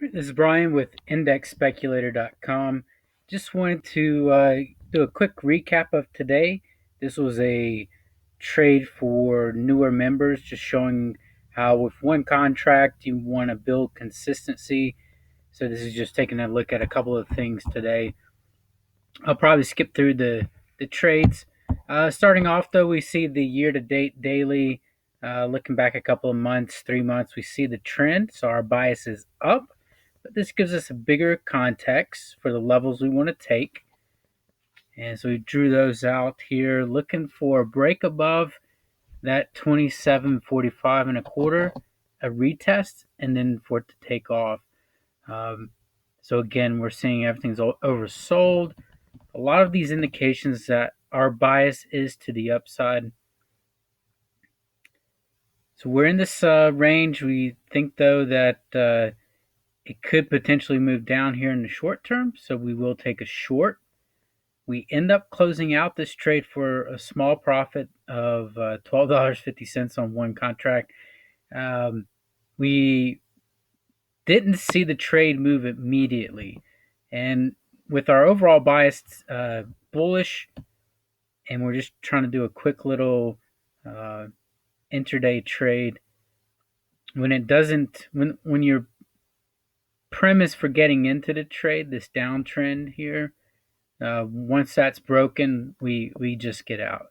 This is Brian with IndexSpeculator.com. Just wanted to do a quick recap of today. This was a trade for newer members, just showing how with one contract you want to build consistency. So this is just taking a look at a couple of things today. I'll probably skip through the trades. Starting off though, we see the year-to-date daily. Looking back a couple of months, 3 months, we see the trend. So our bias is up. But this gives us a bigger context for the levels we want to take. And so we drew those out here, looking for a break above that 27.45 and a quarter, a retest, and then for it to take off. Um, so again, we're seeing everything's oversold. A lot of these indications that our bias is to the upside. So we're in this range. We think though that it could potentially move down here in the short term, so we will take a short. We end up closing out this trade for a small profit of $12.50 on one contract. We didn't see the trade move immediately. And with our overall bias bullish, and we're just trying to do a quick little uh, intraday trade, when it doesn't, when your premise for getting into the trade, this downtrend here, once that's broken, we just get out.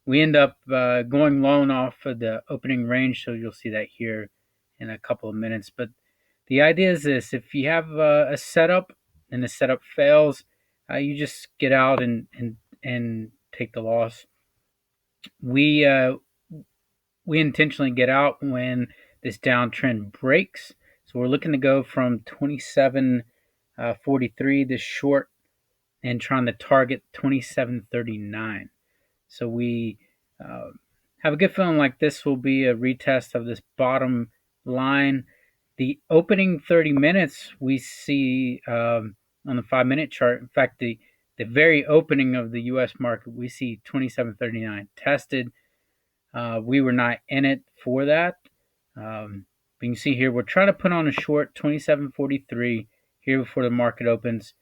We end up going long off of the opening range, so you'll see that here in a couple of minutes. But the idea is this: if you have a setup and the setup fails, you just get out and take the loss. We uh, we intentionally get out when this downtrend breaks. So we're looking to go from 27.43 this short and trying to target 27.39. So we uh, have a good feeling like this will be a retest of this bottom line. The opening 30 minutes we see on the 5 minute chart. In fact, the very opening of the U.S. market, we see 27.39 tested. We were not in it for that. But you can see here, we're trying to put on a short 27.43 here before the market opens.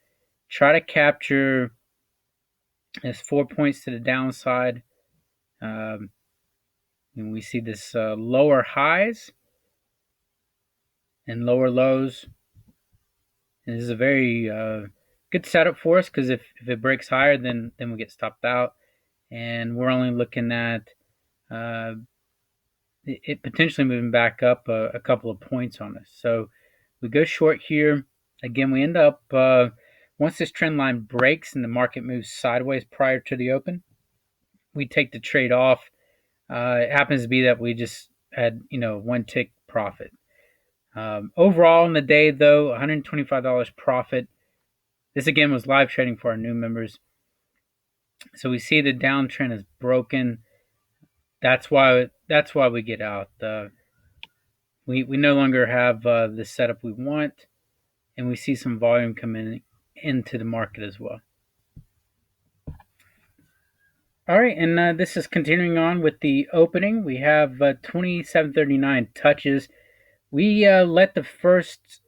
Try to capture this 4 points to the downside. Um, and we see this lower highs and lower lows. And this is a very good setup for us because if it breaks higher, then we get stopped out. And we're only looking at uh, it potentially moving back up a couple of points on us. So we go short here. Again, we end up, once this trend line breaks and the market moves sideways prior to the open, we take the trade off. It happens to be that we just had, one tick profit. Overall in the day, though, $125 profit. This again was live trading for our new members. So we see the downtrend is broken. That's why we get out. We no longer have the setup we want, and we see some volume coming into the market as well. All right, and this is continuing on with the opening. We have 27.39 touches. We let the first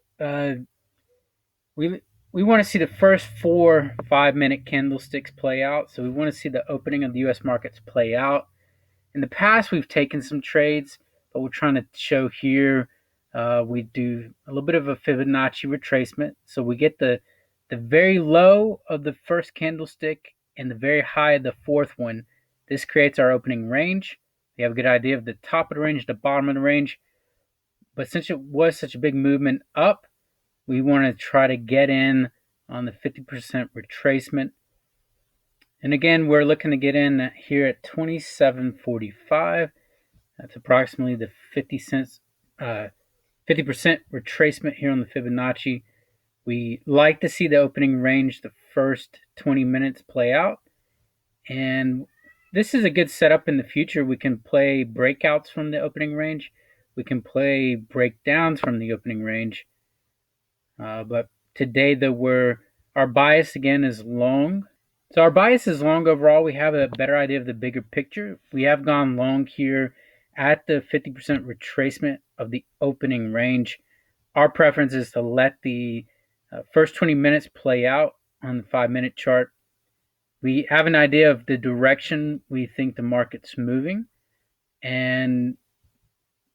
we we want to see the first 4 5 minute candlesticks play out. So we want to see the opening of the U.S. markets play out. In the past, we've taken some trades, but we're trying to show here we do a little bit of a Fibonacci retracement. So we get the very low of the first candlestick and the very high of the fourth one. This creates our opening range. We have a good idea of the top of the range, the bottom of the range. But since it was such a big movement up, we want to try to get in on the 50% retracement. And again, we're looking to get in here at 27.45. That's approximately the 50% retracement here on the Fibonacci. We like to see the opening range, the first 20 minutes play out. And this is a good setup in the future. We can play breakouts from the opening range. We can play breakdowns from the opening range. But today, our bias again is long. So our bias is long overall. We have a better idea of the bigger picture. We have gone long here at the 50% retracement of the opening range. Our preference is to let the first 20 minutes play out on the 5-minute chart. We have an idea of the direction we think the market's moving, and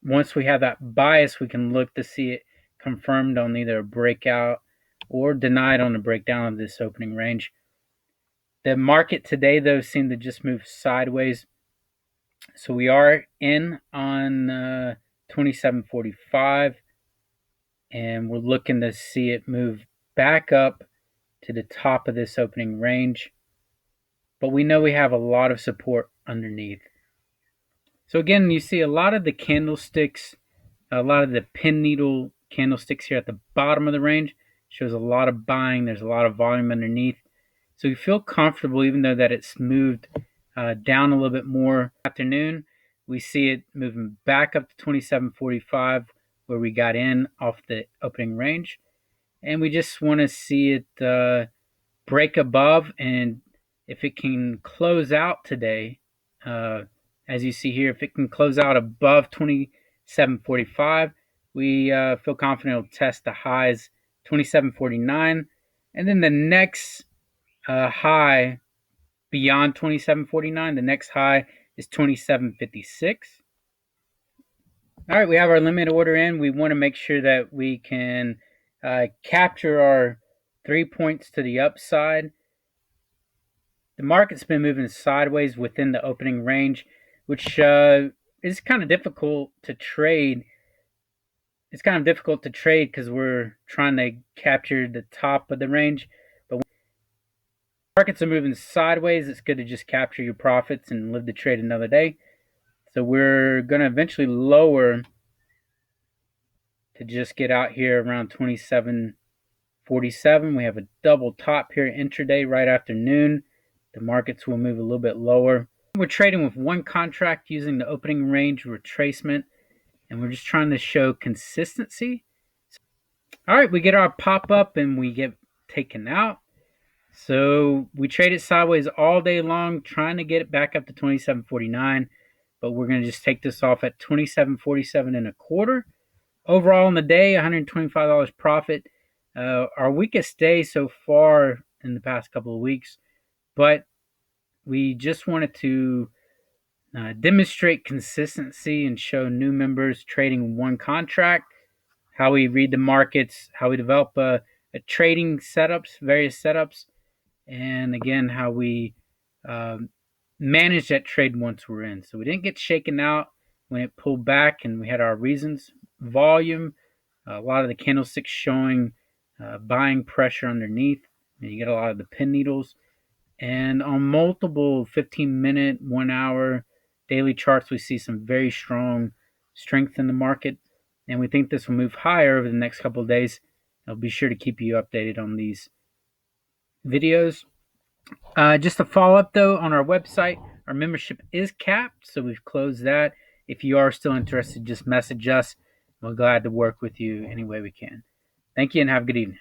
once we have that bias, we can look to see it confirmed on either a breakout or denied on a breakdown of this opening range. The market today, though, seemed to just move sideways. So we are in on 2745, and we're looking to see it move back up to the top of this opening range. But we know we have a lot of support underneath. So again, you see a lot of the candlesticks, a lot of the pin needle candlesticks here at the bottom of the range shows a lot of buying. There's a lot of volume underneath. So we feel comfortable, even though that it's moved down a little bit more. Afternoon, we see it moving back up to 2745, where we got in off the opening range. And we just want to see it break above, and if it can close out today, as you see here, if it can close out above 2745, we feel confident it'll test the highs 2749, and then the next high beyond 2749, the next high is 2756. All right, we have our limit order in. We want to make sure that we can capture our 3 points to the upside. The market's been moving sideways within the opening range, which is kind of difficult to trade. It's kind of difficult to trade because we're trying to capture the top of the range. But when markets are moving sideways, it's good to just capture your profits and live the trade another day. So we're going to eventually lower to just get out here around 2747. We have a double top here intraday right after noon. The markets will move a little bit lower. We're trading with one contract using the opening range retracement, and we're just trying to show consistency. All right, we get our pop up and we get taken out. So we traded sideways all day long, trying to get it back up to 2749, but we're going to just take this off at 2747 and a quarter. Overall in the day, $125 profit. Our weakest day so far in the past couple of weeks, but we just wanted to demonstrate consistency and show new members trading one contract, how we read the markets, how we develop a trading setups, various setups, and again, how we manage that trade once we're in. So we didn't get shaken out when it pulled back, and we had our reasons. Volume, a lot of the candlesticks showing buying pressure underneath, and you get a lot of the pin needles. And on multiple 15-minute, 1 hour daily charts, we see some very strong strength in the market. And we think this will move higher over the next couple of days. I'll be sure to keep you updated on these videos. Just to follow up, though, on our website, our membership is capped, so we've closed that. If you are still interested, just message us. We're glad to work with you any way we can. Thank you and have a good evening.